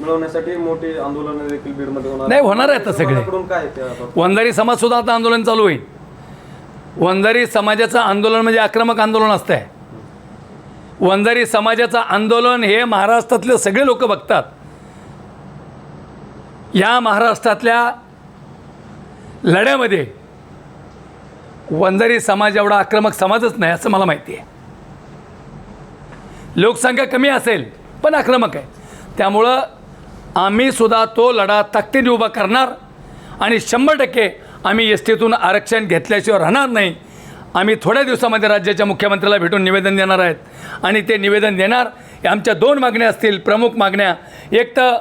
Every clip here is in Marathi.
मिळवण्यासाठी मोठी आंदोलन देखील बीडमध्ये होणार नाही, होणार आहे आता सगळे. काय वंजारी समाज सुद्धा आता आंदोलन चालू होईल. वंजारी समाजाचं आंदोलन म्हणजे आक्रमक आंदोलन असतं आहे. वंजारी समाजाचं आंदोलन हे महाराष्ट्रातले सगळे लोक बघतात. या महाराष्ट्रातल्या लढ्यामध्ये वंजारी समाज एवढा आक्रमक समाजच नाही असं मला माहिती आहे. लोकसंख्या कमी असेल पण आक्रमक आहे. त्यामुळं आम्ही सुद्धा तो लढा ताकदीने उभा करणार आणि 100% आम्ही एस टीतून आरक्षण घेतल्याशिवाय राहणार नाही. आम्ही थोड्या दिवसामध्ये राज्याच्या मुख्यमंत्र्याला भेटून निवेदन देणार आहेत आणि ते निवेदन देणार. आमच्या 2 मागण्या असतील, प्रमुख मागण्या. एक तर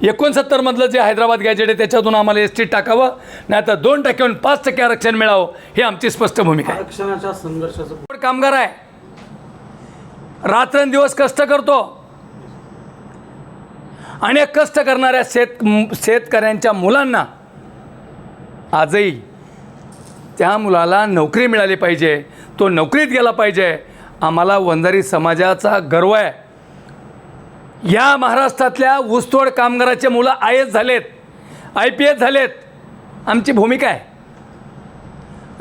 69मधलं जे हैदराबाद गॅजेट आहे त्याच्यातून आम्हाला एस टी टाकावं, नाही तर 2% 5% आरक्षण मिळावं, हे आमची स्पष्ट भूमिका आहे. आरक्षणाच्या संघर्षाचं कामगार आहे, रात्रंदिवस कष्ट करतो. अनेक कष्ट करणाऱ्या शेतकऱ्यांच्या मुलांना आजही त्या मुलाला नोकरी मिळाली पाहिजे, तो नोकरीत गेला पाहिजे. आम्हाला वंजारी समाजाचा गर्व आहे. या महाराष्ट्रातल्या ऊसतोड कामगाराचे मुलं IAS झालेत, IPS झालेत. आमची भूमिका आहे.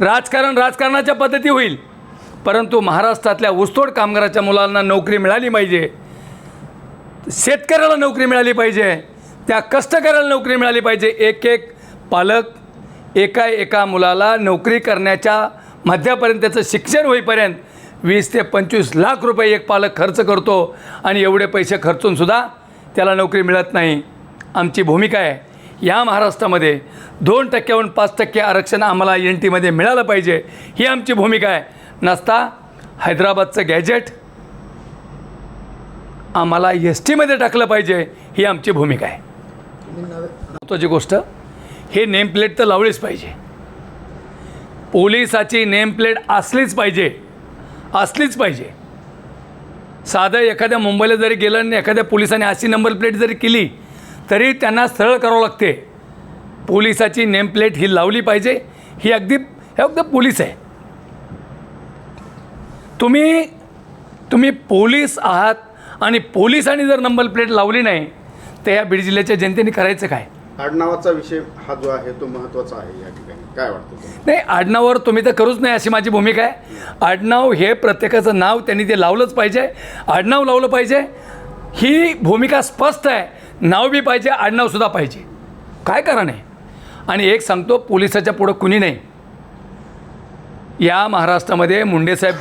राजकारणाच्या पद्धती होईल, परंतु महाराष्ट्रातल्या ऊसतोड कामगाराच्या मुलांना नोकरी मिळाली पाहिजे, शेतकऱ्याला नोकरी मिळाली पाहिजे, त्या कष्टकऱ्याला नोकरी मिळाली पाहिजे. एक पालक एका मुलाला नोकरी करण्याच्या मध्यापर्यंत त्याचं शिक्षण होईपर्यंत 20 ते 25 लाख रुपये एक पालक खर्च करतो आणि एवढे पैसे खर्चूनसुद्धा त्याला नोकरी मिळत नाही. आमची भूमिका आहे या महाराष्ट्रामध्ये 2%हून 5% आरक्षण आम्हाला NTमध्ये मिळालं पाहिजे, ही आमची भूमिका आहे. नसता हैदराबादचं गॅजेट आम्हाला STमध्ये टाकलं पाहिजे, ही आमची भूमिका आहे. महत्त्वाची गोष्ट, हे नेमप्लेट तर लावलीच पाहिजे. पोलिसाची नेमप्लेट असलीच पाहिजे. साधं एखाद्या मुंबईला जरी गेलं आणि एखाद्या पोलिसाने अशी नंबर प्लेट जरी केली तरी त्यांना सरळ करावं लागते. पोलिसाची नेमप्लेट ही लावली पाहिजे. ही अगदी पोलीस आहे. तुम्ही पोलीस आहात आणि पोलिसांनी जर नंबर प्लेट लावली नाही तर या बीड जिल्ह्याच्या जनतेने करायचं काय? आडनावाचा विषय हा जो आहे तो महत्त्वाचा आहे या ठिकाणी. काय वाटतं? नाही, आडनावावर तुम्ही तर करूच नाही अशी माझी भूमिका आहे. आडनाव हे प्रत्येकाचं नाव त्यांनी ते लावलंच पाहिजे, आडनाव लावलं पाहिजे, ही भूमिका स्पष्ट आहे. नाव बी पाहिजे, आडनावसुद्धा पाहिजे. काय कारण आहे? आणि एक सांगतो, पोलिसाच्या पुढं कुणी नाही. या महाराष्ट्रामध्ये मुंडेसाहेब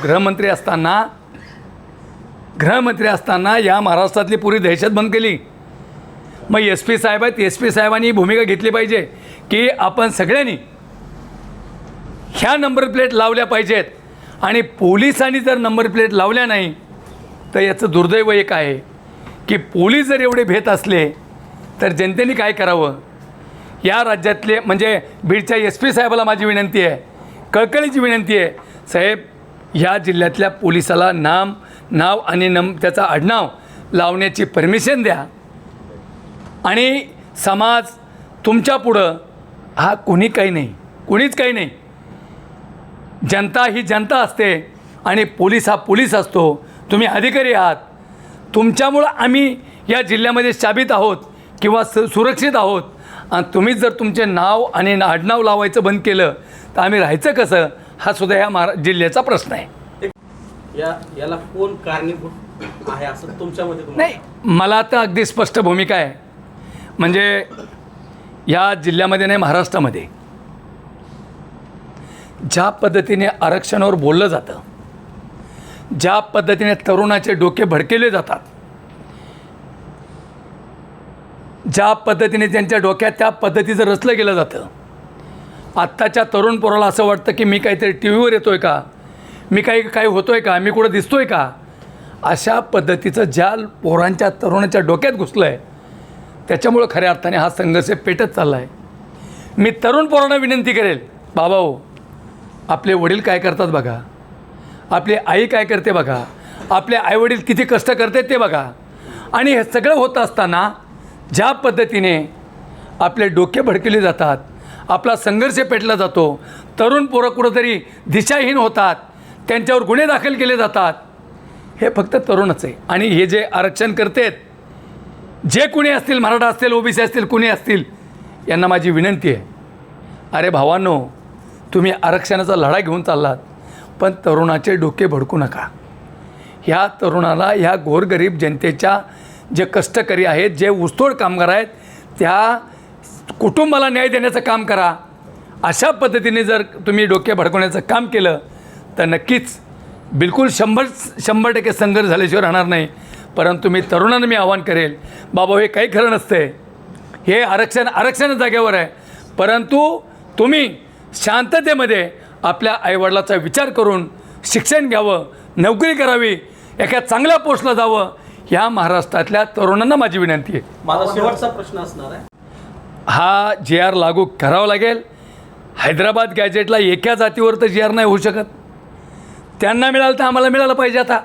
गृहमंत्री असताना या महाराष्ट्रातली पुरी दहशत बंद केली. मग SP साहेब आहेत, SP साहेबांनी भूमिका घेतली पाहिजे की आपण सगळ्यांनी ह्या नंबर प्लेट लावल्या पाहिजेत. आणि पोलिसांनी जर नंबर प्लेट लावल्या नाही तर याचं दुर्दैव एक आहे की पोलीस जर एवढे भेट असले तर जनतेने काय करावं? या राज्यातले म्हणजे बीडच्या SP साहेबाला माझी विनंती आहे, कळकळीची विनंती आहे, साहेब ह्या जिल्ह्यातल्या पोलिसाला नाव आणि त्याचा आडनाव लावण्याची परमिशन द्या. आणि समाज तुमच्या पुढं हा कुणीच काही नाही. जनता ही जनता असते आणि पोलीस हा पोलीस असतो. तुम्ही अधिकारी आहात. तुमच्यामुळं आम्ही या जिल्ह्यामध्ये साबित आहोत किंवा सुरक्षित आहोत. आणि तुम्हीच जर तुमचे नाव आणि आडनाव लावायचं बंद केलं तर आम्ही राहायचं कसं? हा सुद्धा ह्या जिल्ह्याचा प्रश्न आहे. याला कोण कारणीभूत आहे असं तुमच्यामध्ये? नाही, मला तर अगदी स्पष्ट भूमिका आहे. म्हणजे या जिल्ह्यामध्ये नाही, महाराष्ट्रामध्ये ज्या पद्धतीने आरक्षणावर बोललं जातं, ज्या पद्धतीने तरुणाचे डोके भडकेले जातात, ज्या पद्धतीने त्यांच्या डोक्यात त्या पद्धतीचं रचलं गेलं जातं. आत्ताच्या तरुण पोराला असं वाटतं की मी काहीतरी TVवर येतो आहे का, मी काही होतो आहे का, मी कुठं दिसतो आहे का, अशा पद्धतीचं ज्या पोरांच्या तरुणाच्या डोक्यात घुसलं आहे त्याच्यामुळं खऱ्या अर्थाने हा संघर्ष पेटत चालला आहे. मी तरुण पोरांना विनंती करेल, बाबाओ, आपले वडील काय करतात बघा, आपली आई काय करते बघा, आपले आईवडील किती कष्ट करतात ते बघा. आणि हे सगळं होत असताना ज्या पद्धतीने आपले डोके भडकले जातात, आपला संघर्ष पेटला जातो, तरुण पोरं कुठंतरी दिशाहीन होतात, त्यांच्यावर गुन्हे दाखल केले जातात, हे फक्त तरुणच आहे. आणि हे जे आरक्षण करतात जे कुणी असतील, मराठा असतील, ओबीसी असतील, कुणी असतील, यांना माझी विनंती आहे, अरे भावांनो, तुम्ही आरक्षणाचा लढा घेऊन चाललात, पण तरुणाचे डोके भडकू नका. ह्या तरुणाला, ह्या गोरगरीब जनतेच्या जे कष्टकरी आहेत, जे ऊसतोड कामगार आहेत, त्या कुटुंबाला न्याय देण्याचं काम करा. अशा पद्धतीने जर तुम्ही डोके भडकवण्याचं काम केलं तर नक्कीच बिलकुल 100% संघर्ष झाल्याशिवाय राहणार नाही. परंतु मी तरुणांना मी आवाहन करेल, बाबा हे काही खरं नसतं, हे आरक्षण जागेवर आहे, परंतु तुम्ही शांततेमध्ये आपल्या आईवडिलाचा विचार करून शिक्षण घ्यावं, नोकरी करावी, एका चांगल्या पोस्टला जावं. ह्या महाराष्ट्रातल्या तरुणांना माझी विनंती आहे. माझा शेवटचा प्रश्न असणार आहे, हा JR लागू करावा लागेल. हैदराबाद गॅजेटला एका जातीवर तर JR नाही होऊ शकत. त्यांना मिळालं तर आम्हाला मिळालं पाहिजे. आता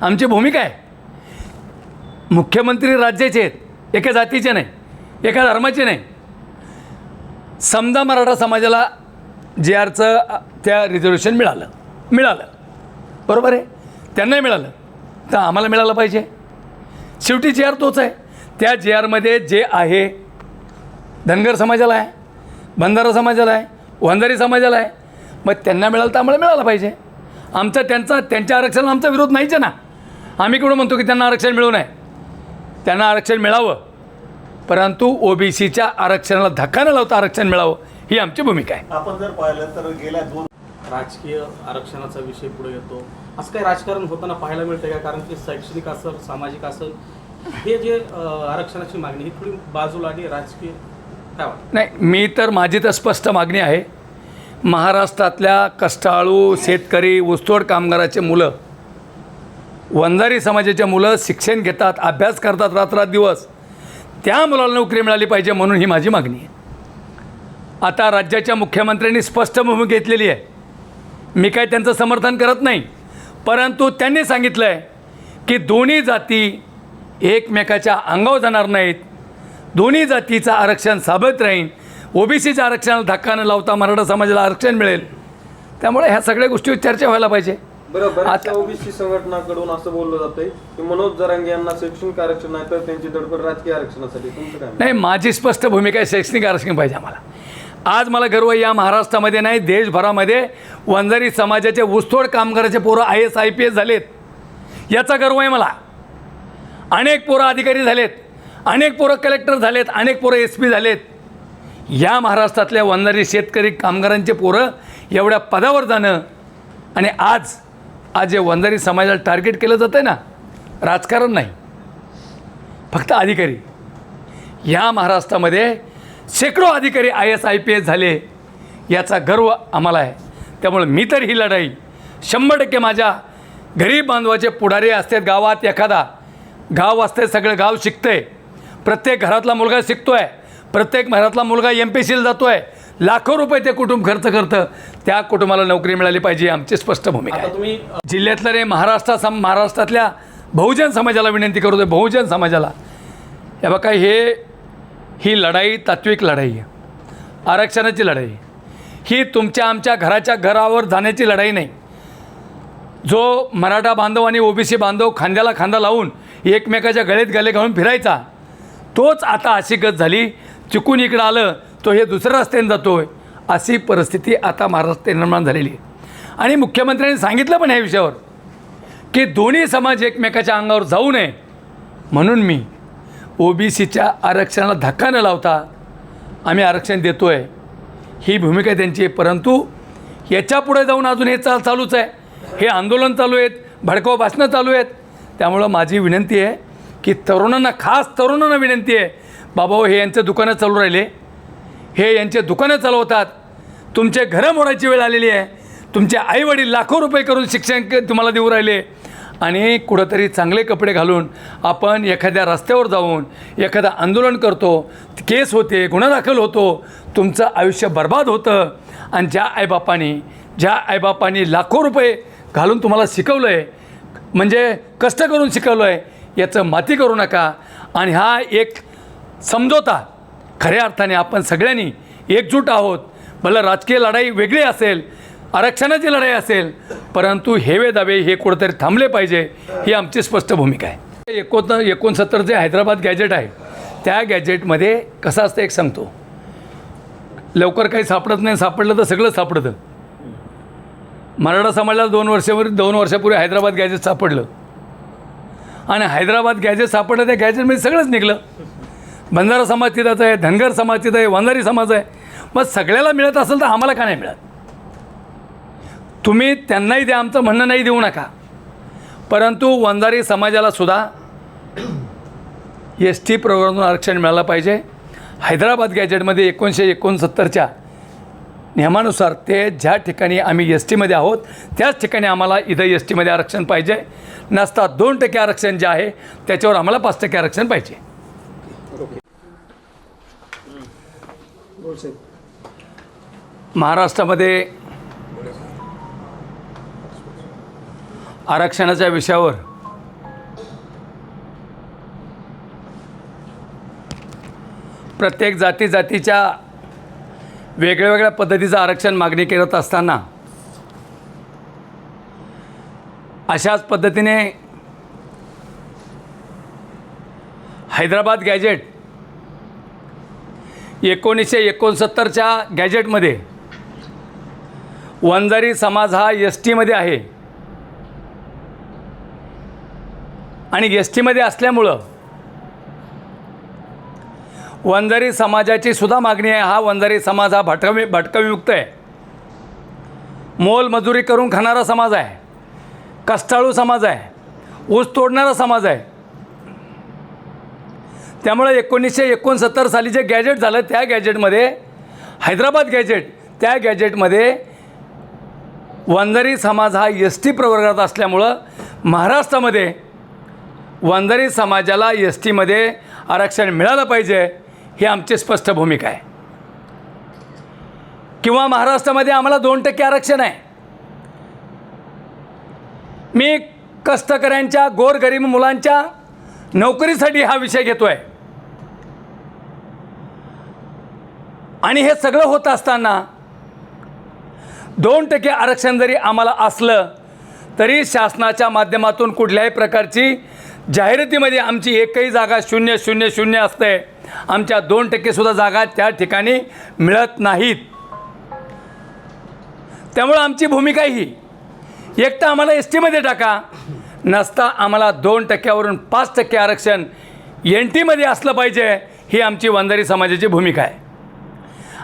आमची भूमिका आहे, मुख्यमंत्री राज्याचे आहेत, एका जातीचे नाही, एका धर्माचे नाही. समजा मराठा समाजाला JRचं त्या रिझर्वेशन मिळालं बरोबर आहे, त्यांनाही मिळालं तर आम्हाला मिळालं पाहिजे. शेवटी JR तोच आहे. त्या JRमध्ये जे आहे, धनगर समाजाला आहे, बंजारा समाजाला आहे, वंजारी समाजाला आहे, मग त्यांना मिळालं तर आम्हाला मिळालं पाहिजे. त्यांच्या आरक्षणाला आमचा विरोध नाहीच आहे ना. आम्ही कुठं म्हणतो की त्यांना आरक्षण मिळू नये, त्यांना आरक्षण मिळावं, परंतु OBCच्या आरक्षणाला धक्का न लावता आरक्षण मिळावं, ही आमची भूमिका आहे. आपण जर पाहिलं तर गेल्या 2 राजकीय आरक्षणाचा विषय पुढे येतो, असं काही राजकारण होताना पाहायला मिळतं का? कारण की शैक्षणिक असेल, सामाजिक असेल, हे जे आरक्षणाची मागणी ही थोडी बाजूला आणि राजकीय काय वाटतं? नाही, माझी तर स्पष्ट मागणी आहे, महाराष्ट्रातल्या कष्टाळू शेतकरी, ऊसतोड कामगाराचे मुलं, वंजारी समाजाचे मुलं शिक्षण घेतात, अभ्यास करतात रात्रदिवस, त्या मुलाला नोकरी मिळाली पाहिजे, म्हणून ही माझी मागणी आहे. आता राज्याच्या मुख्यमंत्र्यांनी स्पष्ट भूमिका घेतलेली आहे. मी काय त्यांचं समर्थन करत नाही, परंतु त्यांनी सांगितलं आहे की दोन्ही जाती एकमेकाच्या अंगावर जाणार नाहीत, दोन्ही जातीचं आरक्षण साबत राहील, OBCच्या आरक्षणाला धक्का न लावता मराठा समाजाला आरक्षण मिळेल. त्यामुळे ह्या सगळ्या गोष्टीवर चर्चा व्हायला पाहिजे. बरोबर. आता OBC संघटनाकडून असं बोललं जातंय की मनोज जरांगे यांना शैक्षणिक आरक्षण नाही तर त्यांची धडपड राजकीय आरक्षणासाठी. तुमचं काय? नाही, माझी स्पष्ट भूमिका आहे, शैक्षणिक आरक्षण पाहिजे आम्हाला. आज मला गर्व आहे, या महाराष्ट्रामध्ये नाही देशभरामध्ये वंजारी समाजाचे ऊसतोड कामगाराचे पोरं IAS IPS झालेत, याचा गर्व आहे मला. अनेक पोरं अधिकारी झालेत, अनेक पोरं कलेक्टर झालेत, अनेक पोरं SP झालेत. या महाराष्ट्रातल्या वंजारी शेतकरी कामगारांचे पोरं एवढ्या पदावर जाणं, आणि आज जे वंजारी समाजाला टार्गेट केलं जातं आहे ना, राजकारण नाही, फक्त अधिकारी. या महाराष्ट्रामध्ये शेकडो अधिकारी IAS IPS झाले, याचा गर्व आम्हाला आहे. त्यामुळे मी तर ही लढाई 100% माझ्या गरीब बांधवाचे पुढारी असतात. गावात एखादा गाव असते, सगळं गाव शिकतं आहे, प्रत्येक घरातला मुलगा शिकतो आहे, प्रत्येक घरातला मुलगा MPSCला जातो आहे, लाखो रुपये ते कुटुंब खर्च करतं, त्या कुटुंबाला नोकरी मिळाली पाहिजे, आमची स्पष्ट भूमिका आहे. तुम्ही जिल्ह्यातल्या रे महाराष्ट्रातल्या बहुजन समाजाला विनंती करतो, बहुजन समाजाला, हे बघा, ही लढाई तात्विक लढाई आहे, आरक्षणाची लढाई, ही तुमच्या आमच्या घरावर जाण्याची लढाई नाही. जो मराठा बांधव आणि OBC बांधव खांद्याला खांदा लावून एकमेकाच्या गळेत गले घालून फिरायचा, तोच आता अशी गत झाली, चुकून इकडं आलं तो हे दुसऱ्या रस्त्याने जातो आहे, अशी परिस्थिती आता महाराष्ट्रात निर्माण झालेली आहे. आणि मुख्यमंत्र्यांनी सांगितलं पण ह्या विषयावर की दोन्ही समाज एकमेकाच्या अंगावर जाऊ नये, म्हणून मी OBCच्या आरक्षणाला धक्का न लावता आम्ही आरक्षण देतो आहे, ही भूमिका आहे त्यांची. परंतु याच्यापुढे जाऊन अजून हे चालूच आहे, हे आंदोलन चालू आहेत, भडकाऊ भाषणं चालू आहेत. त्यामुळं माझी विनंती आहे की खास तरुणांना विनंती आहे, बाबा हे यांचं दुकानं चालू राहिले, हे यांचे दुकानं चालवतात, तुमचे घरं मोडायची वेळ आलेली आहे, तुमचे आईवडील लाखो रुपये करून शिक्षण तुम्हाला देऊ राहिले, आणि कुठंतरी चांगले कपडे घालून आपण एखाद्या रस्त्यावर जाऊन एखादं आंदोलन करतो, केस होते, गुन्हा दाखल होतो, तुमचं आयुष्य बर्बाद होतं. आणि ज्या आईबापांनी लाखो रुपये घालून तुम्हाला शिकवलं आहे, म्हणजे कष्ट करून शिकवलं आहे, याचं माती करू नका. आणि हा एक समझोता, खऱ्या अर्थाने आपण सगळ्यांनी एकजूट आहोत. भलं राजकीय लढाई वेगळी असेल, आरक्षणाची लढाई असेल, परंतु हेवे दावे हे कुठंतरी थांबले पाहिजे, ही आमची स्पष्ट भूमिका आहे. 69 हैदराबाद गॅजेट आहे, त्या गॅजेटमध्ये कसं असतं एक सांगतो, लवकर काही सापडत नाही, सापडलं तर सगळं सापडतं. मराठा समाजाला 2 वर्षापूर्वी हैदराबाद गॅजेट सापडलं आणि हैदराबाद गॅजेट सापडलं, त्या गॅजेटमध्ये सगळंच निघलं. बंजारा समाज तिथंच आहे, धनगर समाज तिथं आहे, वंजारी समाज आहे. मग सगळ्याला मिळत असेल तर आम्हाला का नाही मिळत? तुम्ही त्यांनाही द्या, आमचं म्हणणं नाही देऊ नका, परंतु वंजारी समाजाला सुद्धा ST प्रोग्राममधून आरक्षण मिळालं पाहिजे. हैदराबाद गॅजेटमध्ये 1969च्या नियमानुसार ते ज्या ठिकाणी आम्ही STमध्ये आहोत त्याच ठिकाणी आम्हाला इथं STमध्ये आरक्षण पाहिजे. नसता 2% आरक्षण जे आहे त्याच्यावर आम्हाला 5% आरक्षण पाहिजे. महाराष्ट्रामध्ये आरक्षणाच्या विषयावर प्रत्येक जातीच्या वेगळ्या पद्धतीचं आरक्षण मागणी करत असताना अशाच पद्धतीने हैदराबाद गॅजेट 1969च्या गॅजेटमध्ये वंजारी समाज हा STमध्ये आहे आणि STमध्ये असल्यामुळं वंजारी समाजाची सुद्धा मागणी आहे. हा वंजारी समाज हा भटकविमुक्त आहे, मोलमजुरी करून खाणारा समाज आहे, कष्टाळू समाज आहे, ऊस तोडणारा समाज आहे. त्यामुळे 1969 साली जे गॅजेट झालं त्या गॅजेटमध्ये हैदराबाद गॅजेट, त्या गॅजेटमध्ये वंजारी समाज हा ST प्रवर्गात असल्यामुळं महाराष्ट्रामध्ये वंजारी समाजाला STमध्ये आरक्षण मिळालं पाहिजे ही आमची स्पष्ट भूमिका आहे. किंवा महाराष्ट्रामध्ये आम्हाला 2% आरक्षण आहे. मी कष्टकऱ्यांच्या गोरगरीब मुलांच्या नोकरीसाठी हा विषय घेतो आहे आणि हे सगळं होत असताना 2% आरक्षण जरी आम्हाला असलं तरी शासनाच्या माध्यमातून कुठल्याही प्रकारची जाहिरातीमध्ये आमची एकही जागा 000 असते. आमच्या 2% सुद्धा जागा त्या ठिकाणी मिळत नाहीत. त्यामुळं आमची भूमिका ही एक तर आम्हाला STमध्ये टाका, नसता आम्हाला 2%वरून 5% आरक्षण NTमध्ये असलं पाहिजे ही आमची वंजारी समाजाची भूमिका आहे.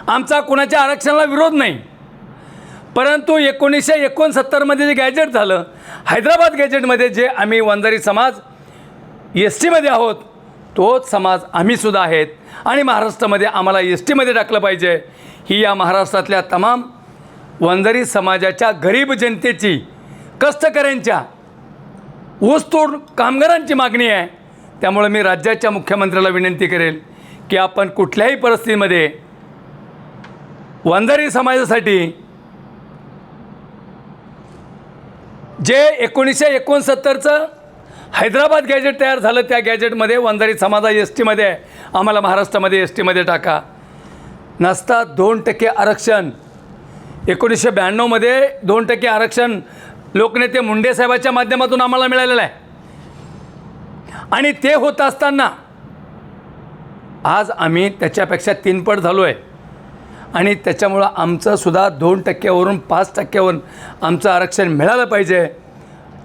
आमचा कुणाच्या आरक्षणाला विरोध नाही, परंतु 1969मध्ये जे गॅजेट झालं हैदराबाद गॅजेटमध्ये जे आम्ही वंजारी समाज STमध्ये आहोत तोच समाज आम्हीसुद्धा आहेत आणि महाराष्ट्रामध्ये आम्हाला STमध्ये टाकलं पाहिजे ही या महाराष्ट्रातल्या तमाम वंजारी समाजाच्या गरीब जनतेची, कष्टकऱ्यांच्या, ऊसतोड कामगारांची मागणी आहे. त्यामुळे मी राज्याच्या मुख्यमंत्र्याला विनंती करेल की आपण कुठल्याही परिस्थितीमध्ये वंजारी समाजासाठी जे 1969चं हैदराबाद गॅजेट तयार झालं त्या गॅजेटमध्ये वंजारी समाज STमध्ये आहे, आम्हाला महाराष्ट्रामध्ये STमध्ये टाका. नसता 2% आरक्षण 1992मध्ये 2% आरक्षण लोकनेते मुंडे साहेबाच्या माध्यमातून आम्हाला मिळालेलं आहे आणि ते होत असताना आज आम्ही त्याच्यापेक्षा 3 पट झालो आहे आणि त्याच्यामुळं आमचंसुद्धा 2%वरून 5%वर आमचं आरक्षण मिळालं पाहिजे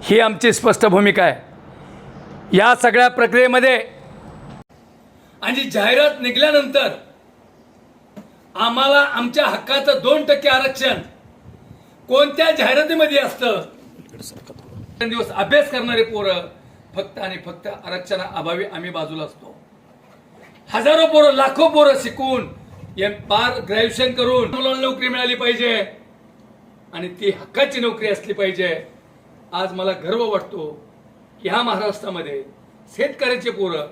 ही आमची स्पष्ट भूमिका आहे. या सगळ्या प्रक्रियेमध्ये आणि जाहिरात निघाल्यानंतर आम्हाला आमच्या हक्काचं 2% आरक्षण कोणत्या जाहिरातीमध्ये असतं? दिवस अभ्यास करणारे पोरं फक्त आणि फक्त आरक्षणाअभावी आम्ही बाजूला असतो. हजारो पोरं, लाखो पोरं शिकून पार ग्रॅज्युएशन करून मुलांना नोकरी मिळाली पाहिजे आणि ती हक्काची नोकरी असली पाहिजे. आज मला गर्व वाटतो की ह्या महाराष्ट्रामध्ये शेतकऱ्याचे पोरं